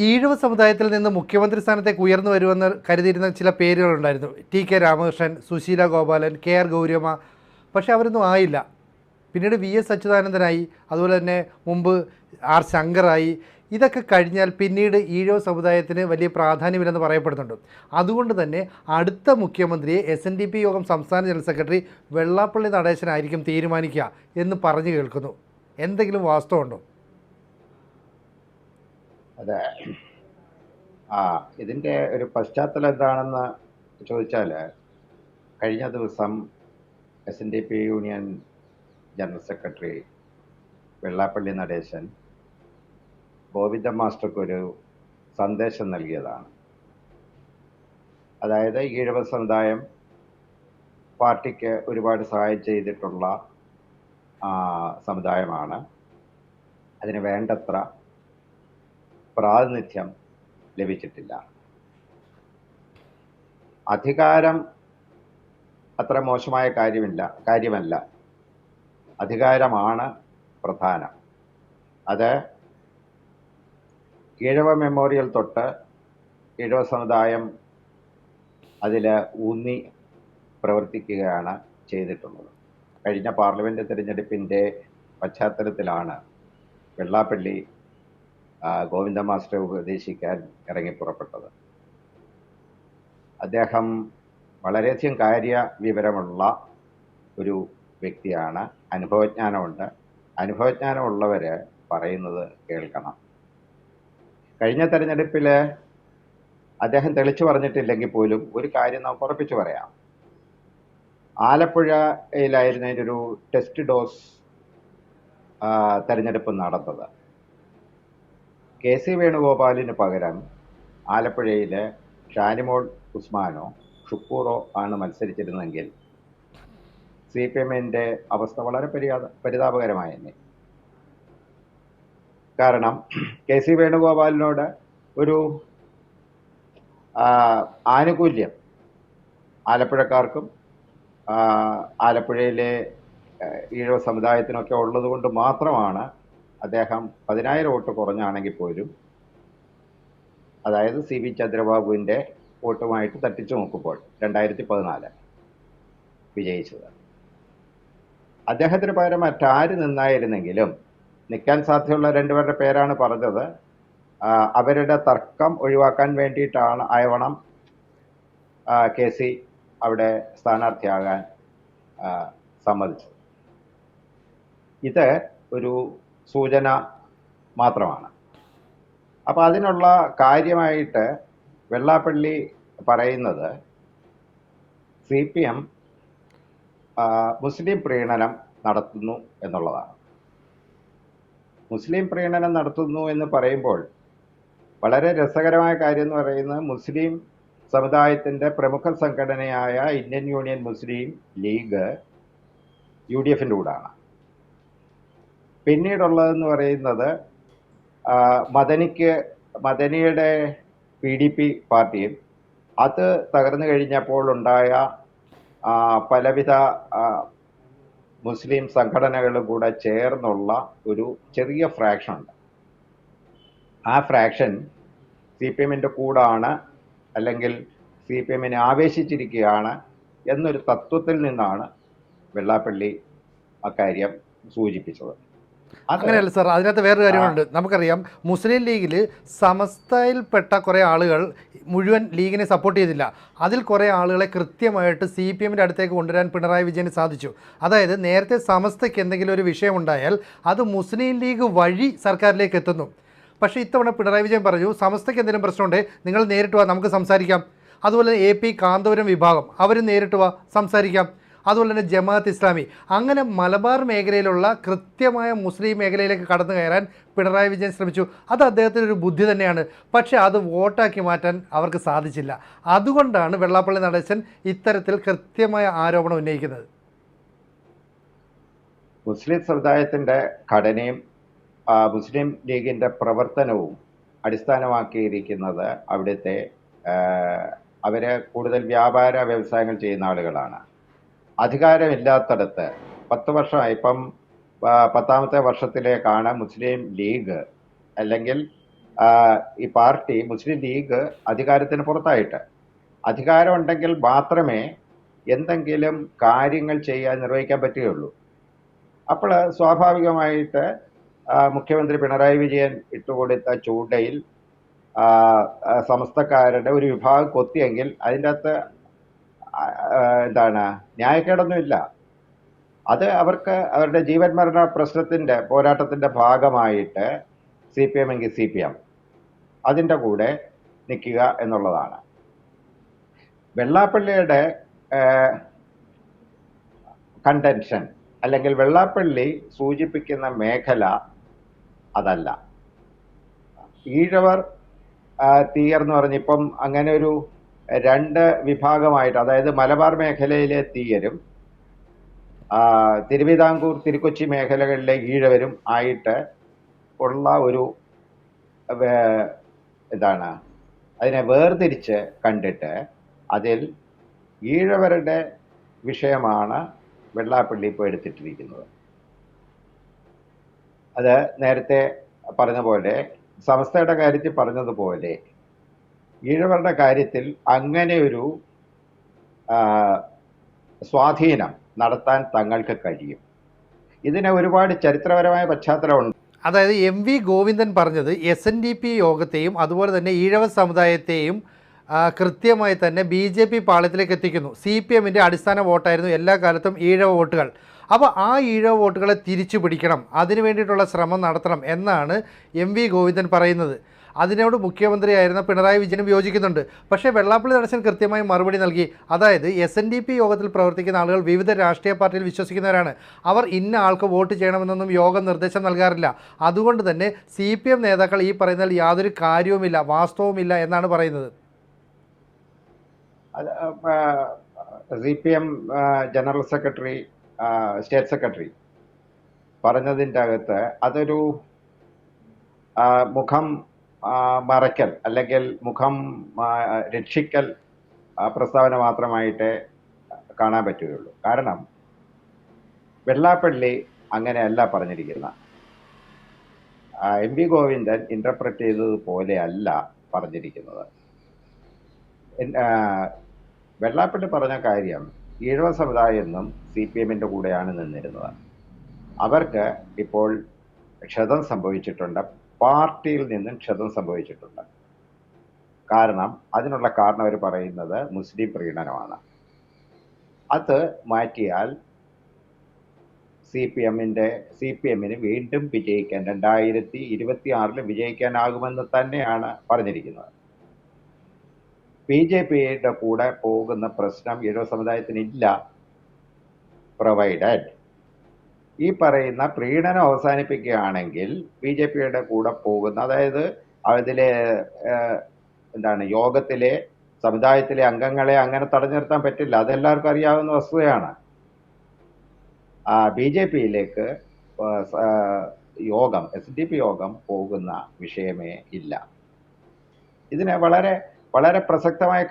ഈഴവ സമുദായത്തിൽ നിന്ന് മുഖ്യമന്ത്രി സ്ഥാനത്തേക്ക് ഉയർന്നു വരുമെന്ന് കരുതിയിരുന്ന ചില പേരുകളുണ്ടായിരുന്നു. ടി.കെ. രാമകൃഷ്ണൻ, സുശീല ഗോപാലൻ, കെ.ആർ. ഗൗരിയമ്മ. പക്ഷേ അവരൊന്നും ആയില്ല. പിന്നീട് വി.എസ്. അച്യുതാനന്ദനായി, അതുപോലെ തന്നെ മുമ്പ് ആർ. ശങ്കറായി. ഇതൊക്കെ കഴിഞ്ഞാൽ പിന്നീട് ഈഴവ സമുദായത്തിന് വലിയ പ്രാധാന്യമില്ലെന്ന് പറയപ്പെടുന്നുണ്ട്. അതുകൊണ്ട് തന്നെ അടുത്ത മുഖ്യമന്ത്രിയെ SNDP യോഗം സംസ്ഥാന ജനറൽ സെക്രട്ടറി വെള്ളാപ്പള്ളി നടേശനായിരിക്കും തീരുമാനിക്കുക എന്ന് പറഞ്ഞു കേൾക്കുന്നു. എന്തെങ്കിലും വാസ്തവമുണ്ടോ? അതെ. ഇതിൻ്റെ ഒരു പശ്ചാത്തലം എന്താണെന്ന് ചോദിച്ചാൽ, കഴിഞ്ഞ ദിവസം SNDP union general secretary Vellappally Natesan Govindan മാസ്റ്റർക്കൊരു സന്ദേശം നൽകിയതാണ്. അതായത് ഈഴവ സമുദായം പാർട്ടിക്ക് ഒരുപാട് സഹായം ചെയ്തിട്ടുള്ള സമുദായമാണ്. അതിന് വേണ്ടത്ര പ്രാതിനിധ്യം ലഭിച്ചിട്ടില്ല. അധികാരം അത്ര മോശമായ കാര്യമല്ല. അധികാരമാണ് പ്രധാനം. അത് ഈഴവ മെമ്മോറിയൽ തൊട്ട് ഈഴവ സമുദായം അതിൽ ഊന്നി പ്രവർത്തിക്കുകയാണ് ചെയ്തിട്ടുള്ളത്. കഴിഞ്ഞ പാർലമെൻറ്റ് തിരഞ്ഞെടുപ്പിൻ്റെ പശ്ചാത്തലത്തിലാണ് വെള്ളാപ്പള്ളി ഗോവിന്ദൻ മാസ്റ്ററെ ഉപദേശിക്കാൻ ഇറങ്ങിപ്പുറപ്പെട്ടത്. അദ്ദേഹം വളരെയധികം കാര്യവിവരമുള്ള ഒരു വ്യക്തിയാണ്. അനുഭവജ്ഞാനമുണ്ട്. അനുഭവജ്ഞാനമുള്ളവർ പറയുന്നത് കേൾക്കണം. കഴിഞ്ഞ തെരഞ്ഞെടുപ്പിൽ അദ്ദേഹം തെളിച്ചു പറഞ്ഞിട്ടില്ലെങ്കിൽ പോലും ഒരു കാര്യം നമുക്ക് ഉറപ്പിച്ചു പറയാം. ആലപ്പുഴയിലായിരുന്നു അതിൻ്റെ ഒരു ടെസ്റ്റ് ഡോസ് തെരഞ്ഞെടുപ്പ് നടന്നത്. KC വേണുഗോപാലിന് പകരം ആലപ്പുഴയിൽ ഷാനിമോൾ ഉസ്മാനോ ഷുക്കൂറോ ആണ് മത്സരിച്ചിരുന്നെങ്കിൽ CPM-ൻ്റെ അവസ്ഥ വളരെ പരിതാപകരമായെന്നെ. കാരണം KC വേണുഗോപാലിനോട് ഒരു ആനുകൂല്യം ആലപ്പുഴക്കാർക്കും ആലപ്പുഴയിലെ ഈഴവ സമുദായത്തിനൊക്കെ ഉള്ളത് കൊണ്ട് മാത്രമാണ് അദ്ദേഹം 10,000 വോട്ട് കുറഞ്ഞാണെങ്കിൽ പോലും, അതായത് CB ചന്ദ്രബാബുവിൻ്റെ വോട്ടുമായിട്ട് തട്ടിച്ചു നോക്കുമ്പോൾ 2014 വിജയിച്ചത്. അദ്ദേഹത്തിന് പകരം മറ്റാര് നിന്നായിരുന്നെങ്കിലും നിൽക്കാൻ സാധ്യതയുള്ള രണ്ടുപേരുടെ പേരാണ് പറഞ്ഞത്. അവരുടെ തർക്കം ഒഴിവാക്കാൻ വേണ്ടിയിട്ടാണ് ആയവണം KC അവിടെ സ്ഥാനാർത്ഥിയാകാൻ സമ്മതിച്ചത്. ഇത് ഒരു സൂചന മാത്രമാണ്. അപ്പോൾ അതിനുള്ള കാര്യമായിട്ട് വെള്ളാപ്പള്ളി പറയുന്നത് CPM മുസ്ലിം പ്രീണനം നടത്തുന്നു എന്നുള്ളതാണ്. മുസ്ലിം പ്രീണനം നടത്തുന്നു എന്ന് പറയുമ്പോൾ വളരെ രസകരമായ കാര്യം എന്ന് പറയുന്നത്, മുസ്ലിം സമുദായത്തിൻ്റെ പ്രമുഖ സംഘടനയായ ഇന്ത്യൻ യൂണിയൻ മുസ്ലിം ലീഗ് UDFൻ്റെ കൂടാണ്. പിന്നീടുള്ളതെന്ന് പറയുന്നത് മദനിയുടെ PDP പാർട്ടിയും അത് തകർന്നു കഴിഞ്ഞപ്പോൾ ഉണ്ടായ പലവിധ മുസ്ലിം സംഘടനകളും കൂടെ ചേർന്നുള്ള ഒരു ചെറിയ ഫ്രാക്ഷൻ ഉണ്ട്. ആ ഫ്രാക്ഷൻ CPM-ൻ്റെ കൂടാണ്, അല്ലെങ്കിൽ CPM-നെ ആവേശിച്ചിരിക്കുകയാണ് എന്നൊരു തത്വത്തിൽ നിന്നാണ് വെള്ളാപ്പള്ളി അക്കാര്യം സൂചിപ്പിച്ചത്. അങ്ങനെയല്ല സാർ, അതിനകത്ത് വേറൊരു കാര്യമുണ്ട്. നമുക്കറിയാം, മുസ്ലിം ലീഗിൽ സമസ്തയിൽപ്പെട്ട കുറേ ആളുകൾ മുഴുവൻ ലീഗിനെ സപ്പോർട്ട് ചെയ്തില്ല. അതിൽ കുറേ ആളുകളെ കൃത്യമായിട്ട് CPM-ൻ്റെ അടുത്തേക്ക് കൊണ്ടുവരാൻ പിണറായി വിജയന് സാധിച്ചു. അതായത് നേരത്തെ സമസ്തയ്ക്ക് എന്തെങ്കിലും ഒരു വിഷയമുണ്ടായാൽ അത് മുസ്ലിം ലീഗ് വഴി സർക്കാരിലേക്ക് എത്തുന്നു. പക്ഷേ ഇത്തവണ പിണറായി വിജയൻ പറഞ്ഞു, സമസ്തയ്ക്ക് എന്തെങ്കിലും പ്രശ്നമുണ്ടെങ്കിൽ നിങ്ങൾ നേരിട്ട് വാ, നമുക്ക് സംസാരിക്കാം. അതുപോലെ AP കാന്തപുരം വിഭാഗം അവർ നേരിട്ട് വാ, സംസാരിക്കാം. അതുപോലെ തന്നെ ജമാഅത്ത് ഇസ്ലാമി, അങ്ങനെ മലബാർ മേഖലയിലുള്ള കൃത്യമായ മുസ്ലിം മേഖലയിലേക്ക് കടന്നു കയറാൻ പിണറായി വിജയൻ ശ്രമിച്ചു. അത് അദ്ദേഹത്തിനൊരു ബുദ്ധി തന്നെയാണ്. പക്ഷേ അത് വോട്ടാക്കി മാറ്റാൻ അവർക്ക് സാധിച്ചില്ല. അതുകൊണ്ടാണ് വെള്ളാപ്പള്ളി നടേശൻ ഇത്തരത്തിൽ കൃത്യമായ ആരോപണം ഉന്നയിക്കുന്നത്. മുസ്ലിം സമുദായത്തിൻ്റെ ഘടനയും മുസ്ലിം ലീഗിൻ്റെ പ്രവർത്തനവും അടിസ്ഥാനമാക്കിയിരിക്കുന്നത് അവിടുത്തെ അവർ കൂടുതൽ വ്യാപാര വ്യവസായങ്ങൾ ചെയ്യുന്ന ആളുകളാണ്. അധികാരമില്ലാത്തടത്ത് 10 വർഷമായി, ഇപ്പം 10ാമത്തെ വർഷത്തിലേക്കാണ് മുസ്ലിം ലീഗ് അല്ലെങ്കിൽ ഈ പാർട്ടി മുസ്ലിം ലീഗ് അധികാരത്തിന് പുറത്തായിട്ട്, അധികാരം ഉണ്ടെങ്കിൽ മാത്രമേ എന്തെങ്കിലും കാര്യങ്ങൾ നിർവഹിക്കാൻ പറ്റുകയുള്ളൂ. അപ്പോൾ സ്വാഭാവികമായിട്ട് മുഖ്യമന്ത്രി പിണറായി വിജയൻ ഇട്ടുകൊടുത്ത ചൂണ്ടയിൽ സമസ്തക്കാരുടെ ഒരു വിഭാഗം കൊത്തിയെങ്കിൽ അതിൻ്റെ അകത്ത് ന്യായക്കേടൊന്നുമില്ല. അത് അവർക്ക് അവരുടെ ജീവൻ മരണ പ്രശ്നത്തിന്റെ പോരാട്ടത്തിന്റെ ഭാഗമായിട്ട് CPM എങ്കിൽ CPM അതിൻ്റെ കൂടെ നിൽക്കുക എന്നുള്ളതാണ്. വെള്ളാപ്പള്ളിയുടെ കണ്ടൻഷൻ അല്ലെങ്കിൽ വെള്ളാപ്പള്ളി സൂചിപ്പിക്കുന്ന മേഖല അതല്ല. ഈഴവർ തീയർ എന്ന് പറഞ്ഞിപ്പം അങ്ങനെ ഒരു രണ്ട് വിഭാഗമായിട്ട്, അതായത് മലബാർ മേഖലയിലെ തീയരും തിരുവിതാംകൂർ തിരുക്കൊച്ചി മേഖലകളിലെ ഈഴവരും ആയിട്ട് ഉള്ള ഒരു അതിനെ വേർതിരിച്ച് കണ്ടിട്ട് അതിൽ ഈഴവരുടെ വിഷയമാണ് വെള്ളാപ്പള്ളി ഇപ്പോൾ എടുത്തിട്ടിരിക്കുന്നത്. അത് നേരത്തെ പറഞ്ഞ പോലെ, സമസ്തയുടെ കാര്യത്തിൽ പറഞ്ഞതുപോലെ ഈഴവരുടെ കാര്യത്തിൽ അങ്ങനെ ഒരു സ്വാധീനം നടത്താൻ തങ്ങൾക്ക് കഴിയും. ഇതിന് ഒരുപാട് ചരിത്രപരമായ പശ്ചാത്തലമുണ്ട്. അതായത് MV ഗോവിന്ദൻ പറഞ്ഞത് SNDP യോഗത്തെയും അതുപോലെ തന്നെ ഈഴവ സമുദായത്തെയും കൃത്യമായി തന്നെ BJP പാളയത്തിലേക്ക് എത്തിക്കുന്നു. CPMൻ്റെ അടിസ്ഥാന വോട്ടായിരുന്നു എല്ലാ കാലത്തും ഈഴവ വോട്ടുകൾ. അപ്പോൾ ആ ഈഴവ വോട്ടുകളെ തിരിച്ചു പിടിക്കണം, അതിനു വേണ്ടിയിട്ടുള്ള ശ്രമം നടത്തണം എന്നാണ് MV ഗോവിന്ദൻ പറയുന്നത്. അതിനോട് മുഖ്യമന്ത്രിയായിരുന്ന പിണറായി വിജയനും യോജിക്കുന്നുണ്ട്. പക്ഷേ വെള്ളാപ്പള്ളി നടേശൻ കൃത്യമായി മറുപടി നൽകി. അതായത് SNDP യോഗത്തിൽ പ്രവർത്തിക്കുന്ന ആളുകൾ വിവിധ രാഷ്ട്രീയ പാർട്ടിയിൽ വിശ്വസിക്കുന്നവരാണ്. അവർ ഇന്ന ആൾക്ക് വോട്ട് ചെയ്യണമെന്നൊന്നും യോഗം നിർദ്ദേശം നൽകാറില്ല. അതുകൊണ്ട് തന്നെ CPM നേതാക്കൾ ഈ പറയുന്നതിൽ യാതൊരു കാര്യവുമില്ല, വാസ്തവവുമില്ല എന്നാണ് പറയുന്നത്. CPM general secretary, state secretary പറഞ്ഞതിൻ്റെ അകത്ത് അതൊരു മുഖം മറയ്ക്കൽ അല്ലെങ്കിൽ മുഖം രക്ഷിക്കൽ പ്രസ്താവന മാത്രമായിട്ടേ കാണാൻ പറ്റുകയുള്ളൂ. കാരണം വെള്ളാപ്പള്ളി അങ്ങനെയല്ല പറഞ്ഞിരിക്കുന്ന. MV ഗോവിന്ദൻ ഇന്റർപ്രറ്റ് ചെയ്തതുപോലെ അല്ല പറഞ്ഞിരിക്കുന്നത്. വെള്ളാപ്പള്ളി പറഞ്ഞ കാര്യം, ഈഴവ സമുദായം എന്നും CPMൻ്റെ കൂടെയാണ് നിന്നിരുന്നത്. അവർക്ക് ഇപ്പോൾ ക്ഷതം സംഭവിച്ചിട്ടുണ്ട്, പാർട്ടിയിൽ നിന്നും ക്ഷതം സംഭവിച്ചിട്ടുണ്ട്. കാരണം അതിനുള്ള കാരണം അവർ പറയുന്നത് മുസ്ലിം പ്രീണനമാണ്. അത് മാറ്റിയാൽ CPMന് വീണ്ടും വിജയിക്കാൻ 2026 വിജയിക്കാനാകുമെന്ന് തന്നെയാണ് പറഞ്ഞിരിക്കുന്നത്. BJPയുടെ കൂടെ പോകുന്ന പ്രശ്നം ഈഴവ സമുദായത്തിനില്ല, പ്രൊവൈഡഡ് ഈ പറയുന്ന പ്രീണനം അവസാനിപ്പിക്കുകയാണെങ്കിൽ BJPയുടെ കൂടെ പോകുന്ന, അതായത് അതിലെ യോഗത്തിലെ സമുദായത്തിലെ അംഗങ്ങളെ അങ്ങനെ തടഞ്ഞു നിർത്താൻ പറ്റില്ല, അതെല്ലാവർക്കും അറിയാവുന്ന വസ്തുതയാണ്. BJPയിലേക്ക് യോഗം, SNDP യോഗം പോകുന്ന വിഷയമേ ഇല്ല. ഇതിന് വളരെ വളരെ പ്രസക്തമായ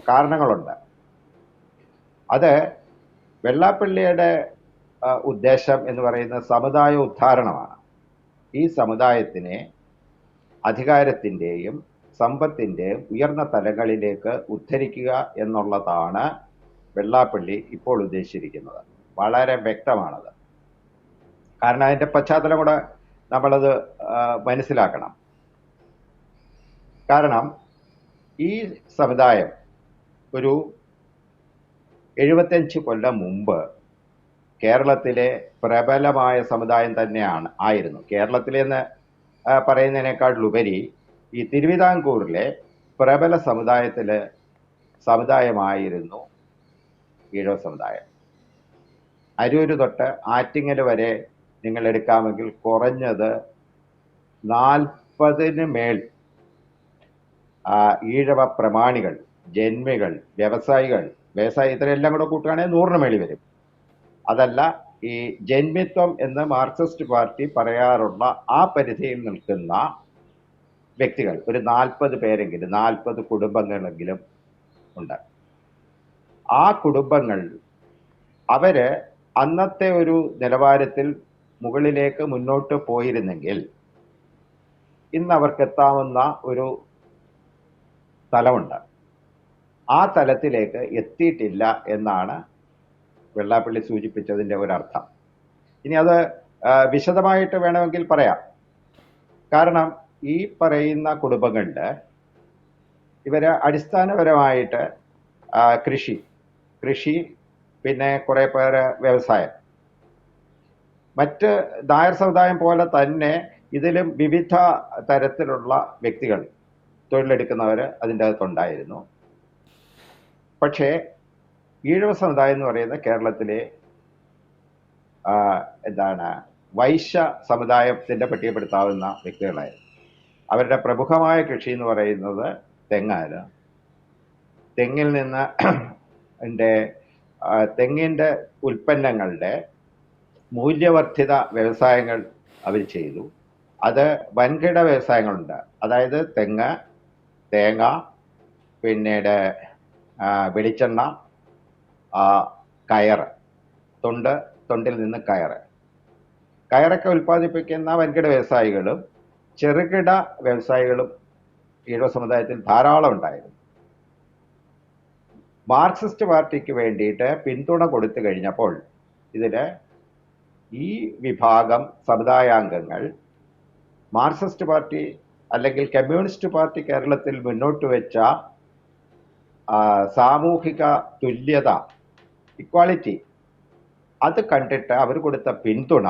കാരണങ്ങളുണ്ട്. അത് വെള്ളാപ്പള്ളിയുടെ ഉദ്ദേശം എന്ന് പറയുന്നത് സമുദായ ഉദ്ധാരണമാണ്. ഈ സമുദായത്തിനെ അധികാരത്തിൻ്റെയും സമ്പത്തിൻ്റെയും ഉയർന്ന തലങ്ങളിലേക്ക് ഉദ്ധരിക്കുക എന്നുള്ളതാണ് വെള്ളാപ്പള്ളി ഇപ്പോൾ ഉദ്ദേശിച്ചിരിക്കുന്നത്. വളരെ വ്യക്തമാണത്. കാരണം അതിൻ്റെ പശ്ചാത്തലം കൂടെ നമ്മളത് മനസ്സിലാക്കണം. കാരണം ഈ സമുദായം ഒരു 75 കൊല്ലം മുമ്പ് കേരളത്തിലെ പ്രബലമായ സമുദായം തന്നെയാണ് ആയിരുന്നു. കേരളത്തിലെന്ന് പറയുന്നതിനേക്കാളുപരി ഈ തിരുവിതാംകൂറിലെ പ്രബല സമുദായമായിരുന്നു ഈഴവ സമുദായം. അരൂര് തൊട്ട് ആറ്റിങ്ങൽ വരെ നിങ്ങൾ എടുക്കാമെങ്കിൽ കുറഞ്ഞത് 40 മേൽ ഈഴവ പ്രമാണികൾ, ജന്മികൾ, വ്യവസായി ഇത്രയെല്ലാം കൂടെ കൂട്ടുകയാണെങ്കിൽ 100 മേളിൽ വരും. അതല്ല, ഈ ജന്മിത്വം എന്ന് മാർക്സിസ്റ്റ് പാർട്ടി പറയാറുള്ള ആ പരിധിയിൽ നിൽക്കുന്ന വ്യക്തികൾ ഒരു 40 പേരെങ്കിലും, 40 കുടുംബങ്ങളെങ്കിലും ഉണ്ട്. ആ കുടുംബങ്ങൾ അവര് അന്നത്തെ ഒരു നിലവാരത്തിൽ മുകളിലേക്ക് മുന്നോട്ട് പോയിരുന്നെങ്കിൽ ഇന്ന് അവർക്ക് എത്താവുന്ന ഒരു തലമുണ്ട്. ആ തലത്തിലേക്ക് എത്തിയിട്ടില്ല എന്നാണ് വെള്ളാപ്പള്ളി സൂചിപ്പിച്ചതിൻ്റെ ഒരർത്ഥം. ഇനി അത് വിശദമായിട്ട് വേണമെങ്കിൽ പറയാം. കാരണം ഈ പറയുന്ന കുടുംബങ്ങളിൽ ഇവർ അടിസ്ഥാനപരമായിട്ട് കൃഷി പിന്നെ കുറേ പേര് വ്യവസായം, മറ്റ് നായർ സമുദായം പോലെ തന്നെ ഇതിലും വിവിധ തരത്തിലുള്ള വ്യക്തികൾ തൊഴിലെടുക്കുന്നവർ അതിൻ്റെ അകത്തുണ്ടായിരുന്നു. പക്ഷേ ഈഴവ സമുദായം എന്ന് പറയുന്നത് കേരളത്തിലെ വൈശ്യ സമുദായത്തിൻ്റെ പട്ടികപ്പെടുത്താവുന്ന വ്യക്തികളായിരുന്നു. അവരുടെ പ്രമുഖമായ കൃഷി എന്ന് പറയുന്നത് തെങ്ങാണ്. തെങ്ങിൽ നിന്ന് തെങ്ങിൻ്റെ ഉൽപ്പന്നങ്ങളുടെ മൂല്യവർദ്ധിത വ്യവസായങ്ങൾ അവർ ചെയ്തു. അത് വൻകിട വ്യവസായങ്ങളുണ്ട്. അതായത് തെങ്ങ്, തേങ്ങ, പിന്നീട് വെളിച്ചെണ്ണ, കയറ്, തൊണ്ടിൽ നിന്ന് കയറൊക്കെ ഉൽപ്പാദിപ്പിക്കുന്ന വൻകിട വ്യവസായികളും ചെറുകിട വ്യവസായികളും ഈഴവ സമുദായത്തിൽ ധാരാളം ഉണ്ടായിരുന്നു. മാർക്സിസ്റ്റ് പാർട്ടിക്ക് വേണ്ടിയിട്ട് പിന്തുണ കൊടുത്തു കഴിഞ്ഞപ്പോൾ ഇതിന് ഈ വിഭാഗം സമുദായാംഗങ്ങൾ മാർക്സിസ്റ്റ് പാർട്ടി അല്ലെങ്കിൽ കമ്മ്യൂണിസ്റ്റ് പാർട്ടി കേരളത്തിൽ മുന്നോട്ട് വെച്ച സാമൂഹിക തുല്യത, ഇക്വാളിറ്റി, അത് കണ്ടിട്ട് അവർ കൊടുത്ത പിന്തുണ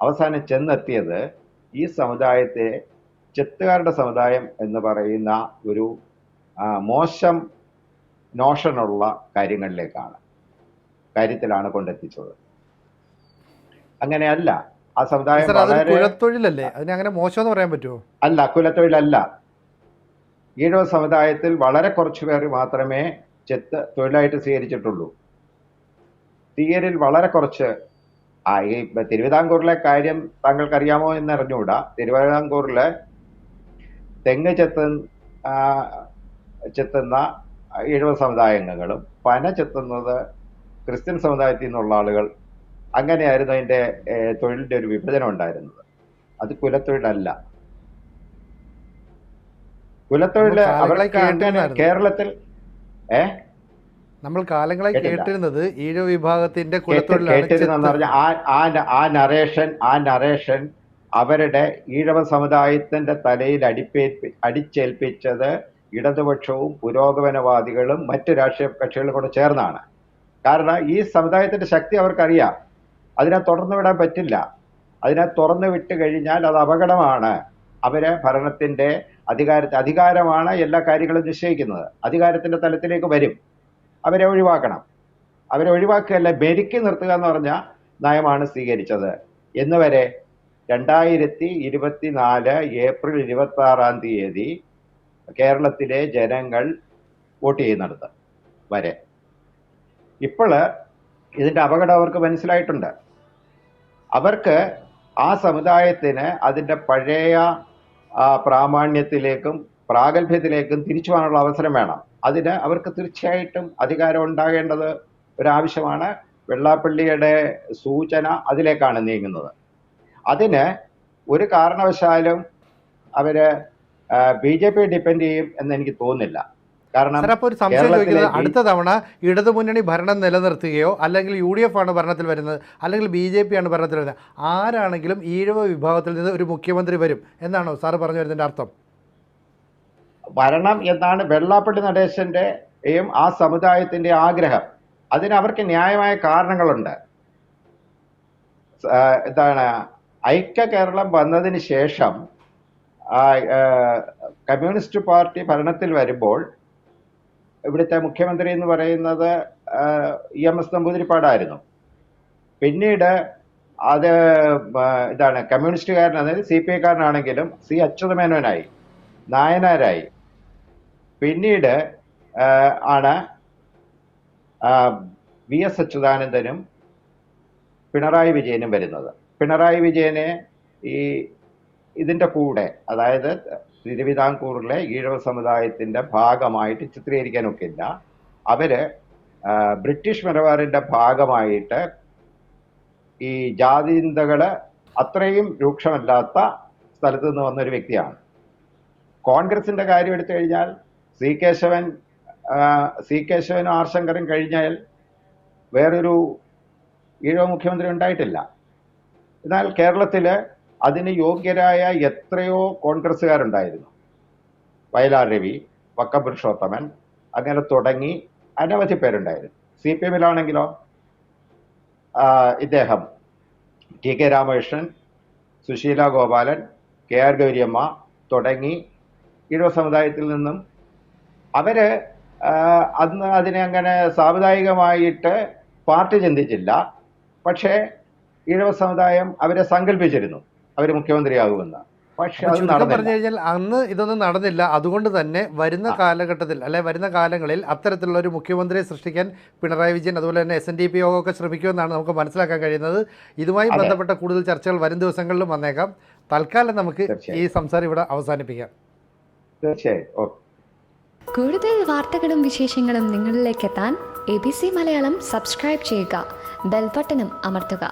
അവസാനം ചെന്നെത്തിയത് ഈ സമുദായത്തെ ചെത്തുകാരുടെ സമുദായം എന്ന് പറയുന്ന ഒരു മോശം നോഷനുള്ള കാര്യത്തിലാണ് കൊണ്ടെത്തിച്ചത്. അങ്ങനെയല്ല. ആ സമുദായം കുലത്തൊഴിലല്ലേ, അതിനെ അങ്ങനെ മോശം എന്ന് പറയാൻ പറ്റുമോ? അല്ല, കുലത്തൊഴിലല്ല. ഈഴവ സമുദായത്തിൽ വളരെ കുറച്ചു പേർ മാത്രമേ ചെത്ത് തൊഴിലായിട്ട് സ്വീകരിച്ചിട്ടുള്ളൂ. തീയരിൽ വളരെ കുറച്ച്. ഈ തിരുവിതാംകൂറിലെ കാര്യം താങ്കൾക്കറിയാമോ എന്നറിഞ്ഞുകൂടാ. തിരുവിതാംകൂറിലെ തെങ്ങ് ചെത്തുന്ന ഈഴവ സമുദായാംഗങ്ങളും പന ചെത്തുന്നത് ക്രിസ്ത്യൻ സമുദായത്തിൽ നിന്നുള്ള ആളുകൾ, അങ്ങനെയായിരുന്നു അതിൻ്റെ തൊഴിലിൻ്റെ ഒരു വിഭജനം ഉണ്ടായിരുന്നത്. അത് കുലത്തൊഴിലല്ല. കുലത്തൊഴിൽ അവർക്ക് അങ്ങനെ കേരളത്തിൽ നമ്മൾ കാലങ്ങളായി കേട്ടിരുന്നത് ഈഴവ വിഭാഗത്തിന്റെ കേട്ടിരുന്നെന്ന് പറഞ്ഞാൽ ആ നറേഷൻ അവരുടെ ഈഴവ സമുദായത്തിന്റെ തലയിൽ അടിച്ചേൽപ്പിച്ചത് ഇടതുപക്ഷവും പുരോഗമനവാദികളും മറ്റ് രാഷ്ട്രീയ കക്ഷികളും കൂടെ ചേർന്നാണ്. കാരണം ഈ സമുദായത്തിന്റെ ശക്തി അവർക്കറിയാം. അതിനെ തുറന്നു വിടാൻ പറ്റില്ല. അതിനെ തുറന്നു വിട്ട് കഴിഞ്ഞാൽ അത് അപകടമാണ്. അവര് ഭരണത്തിന്റെ അധികാരമാണ് എല്ലാ കാര്യങ്ങളും നിശ്ചയിക്കുന്നത്. അധികാരത്തിന്റെ തലത്തിലേക്ക് വരും. അവരെ ഒഴിവാക്കണം. അവരെ ഒഴിവാക്കുകയല്ല, മെരുക്കി നിർത്തുക എന്ന് പറഞ്ഞ നയമാണ് സ്വീകരിച്ചത്. എന്ന് വരെ 2024 ഏപ്രിൽ 26 കേരളത്തിലെ ജനങ്ങൾ വോട്ട് ചെയ്യുന്നിടത്ത് വരെ. ഇപ്പോൾ ഇതിൻ്റെ അപകടം അവർക്ക് മനസ്സിലായിട്ടുണ്ട്. അവർക്ക് ആ സമുദായത്തിന് അതിൻ്റെ പഴയ പ്രാമാണ്യത്തിലേക്കും പ്രാഗൽഭ്യത്തിലേക്കും തിരിച്ചു പോകാനുള്ള അവസരം വേണം. അതിന് അവർക്ക് തീർച്ചയായിട്ടും അധികാരം ഉണ്ടാകേണ്ടത് ഒരാവശ്യമാണ്. വെള്ളാപ്പള്ളിയുടെ സൂചന അതിലേക്കാണ് നീങ്ങുന്നത്. അതിന് ഒരു കാരണവശാലും അവര് BJP ഡിപ്പെൻഡ് ചെയ്യും എന്ന് എനിക്ക് തോന്നുന്നില്ല. കാരണം ഒരു സംശയം ചോദിക്കുന്നത്, അടുത്ത തവണ ഇടതുമുന്നണി ഭരണം നിലനിർത്തുകയോ അല്ലെങ്കിൽ UDF ആണ് ഭരണത്തിൽ വരുന്നത് അല്ലെങ്കിൽ BJP ആണ് ഭരണത്തിൽ വരുന്നത്, ആരാണെങ്കിലും ഈഴവ വിഭാഗത്തിൽ നിന്ന് ഒരു മുഖ്യമന്ത്രി വരും എന്നാണോ സാറ് പറഞ്ഞു വരുന്നതിൻ്റെ അർത്ഥം? വരണം എന്നാണ് വെള്ളാപ്പള്ളി നടേശന്റെയും ആ സമുദായത്തിന്റെ ആഗ്രഹം. അതിന് അവർക്ക് ന്യായമായ കാരണങ്ങളുണ്ട്. ഐക്യ കേരളം വന്നതിന് ശേഷം കമ്മ്യൂണിസ്റ്റ് പാർട്ടി ഭരണത്തിൽ വരുമ്പോൾ ഇവിടുത്തെ മുഖ്യമന്ത്രി എന്ന് പറയുന്നത് EMS നമ്പൂതിരിപ്പാടായിരുന്നു. പിന്നീട് അത് കമ്മ്യൂണിസ്റ്റുകാരൻ, അതായത് CPI കാരനാണെങ്കിലും C അച്യുതമേനോനായി, നായനാരായി. പിന്നീട് ആണ് VS അച്യുതാനന്ദനും പിണറായി വിജയനും വരുന്നത്. പിണറായി വിജയനെ ഇതിൻ്റെ കൂടെ, അതായത് തിരുവിതാംകൂറിലെ ഈഴവ സമുദായത്തിൻ്റെ ഭാഗമായിട്ട് ചിത്രീകരിക്കാനൊക്കില്ല. അവര് ബ്രിട്ടീഷ് മലബാറിൻ്റെ ഭാഗമായിട്ട് ഈ ജാതിചിന്തകൾ അത്രയും രൂക്ഷമല്ലാത്ത സ്ഥലത്ത് നിന്ന് വന്ന ഒരു വ്യക്തിയാണ്. കോൺഗ്രസിന്റെ കാര്യം എടുത്തു കഴിഞ്ഞാൽ സി കേശവനും ആർ ശങ്കറും കഴിഞ്ഞാൽ വേറൊരു ഈഴവ മുഖ്യമന്ത്രി ഉണ്ടായിട്ടില്ല. എന്നാൽ കേരളത്തിൽ അതിന് യോഗ്യരായ എത്രയോ കോൺഗ്രസ്സുകാരുണ്ടായിരുന്നു. വയലാർ രവി, വക്കം പുരുഷോത്തമൻ, അങ്ങനെ തുടങ്ങി അനവധി പേരുണ്ടായിരുന്നു. CPM ഇദ്ദേഹം TK രാമകൃഷ്ണൻ, സുശീല ഗോപാലൻ, KR ഗൗരിയമ്മ തുടങ്ങി ഈഴവ സമുദായത്തിൽ നിന്നും അവര് അന്ന് അതിനെ അങ്ങനെ സാമുദായികമായിട്ട് പാർട്ടി ചിന്തിച്ചില്ല. പക്ഷേ ഈഴവ സമുദായം അവരെ സങ്കല്പിച്ചിരുന്നു അവർ മുഖ്യമന്ത്രിയാകുമെന്ന്. പക്ഷെ അത് ചുരുക്കം നടന്നില്ല. പറഞ്ഞു കഴിഞ്ഞാൽ അന്ന് ഇതൊന്നും നടന്നില്ല. അതുകൊണ്ട് തന്നെ വരുന്ന കാലഘട്ടത്തിൽ അല്ലെ വരുന്ന കാലങ്ങളിൽ അത്തരത്തിലുള്ള ഒരു മുഖ്യമന്ത്രിയെ സൃഷ്ടിക്കാൻ പിണറായി വിജയൻ അതുപോലെ തന്നെ SNDP യോഗമൊക്കെ ശ്രമിക്കുമെന്നാണ് നമുക്ക് മനസ്സിലാക്കാൻ കഴിയുന്നത്. ഇതുമായി ബന്ധപ്പെട്ട കൂടുതൽ ചർച്ചകൾ വരും ദിവസങ്ങളിലും വന്നേക്കാം. തൽക്കാലം നമുക്ക് ഈ സംസാരം ഇവിടെ അവസാനിപ്പിക്കാം. തീർച്ചയായും. ഓക്കെ. കൂടുതൽ വാർത്തകളും വിശേഷങ്ങളും നിങ്ങളിലേക്ക് എത്താൻ ABC മലയാളം സബ്സ്ക്രൈബ് ചെയ്യുക, ബെൽ ബട്ടണും അമർത്തുക.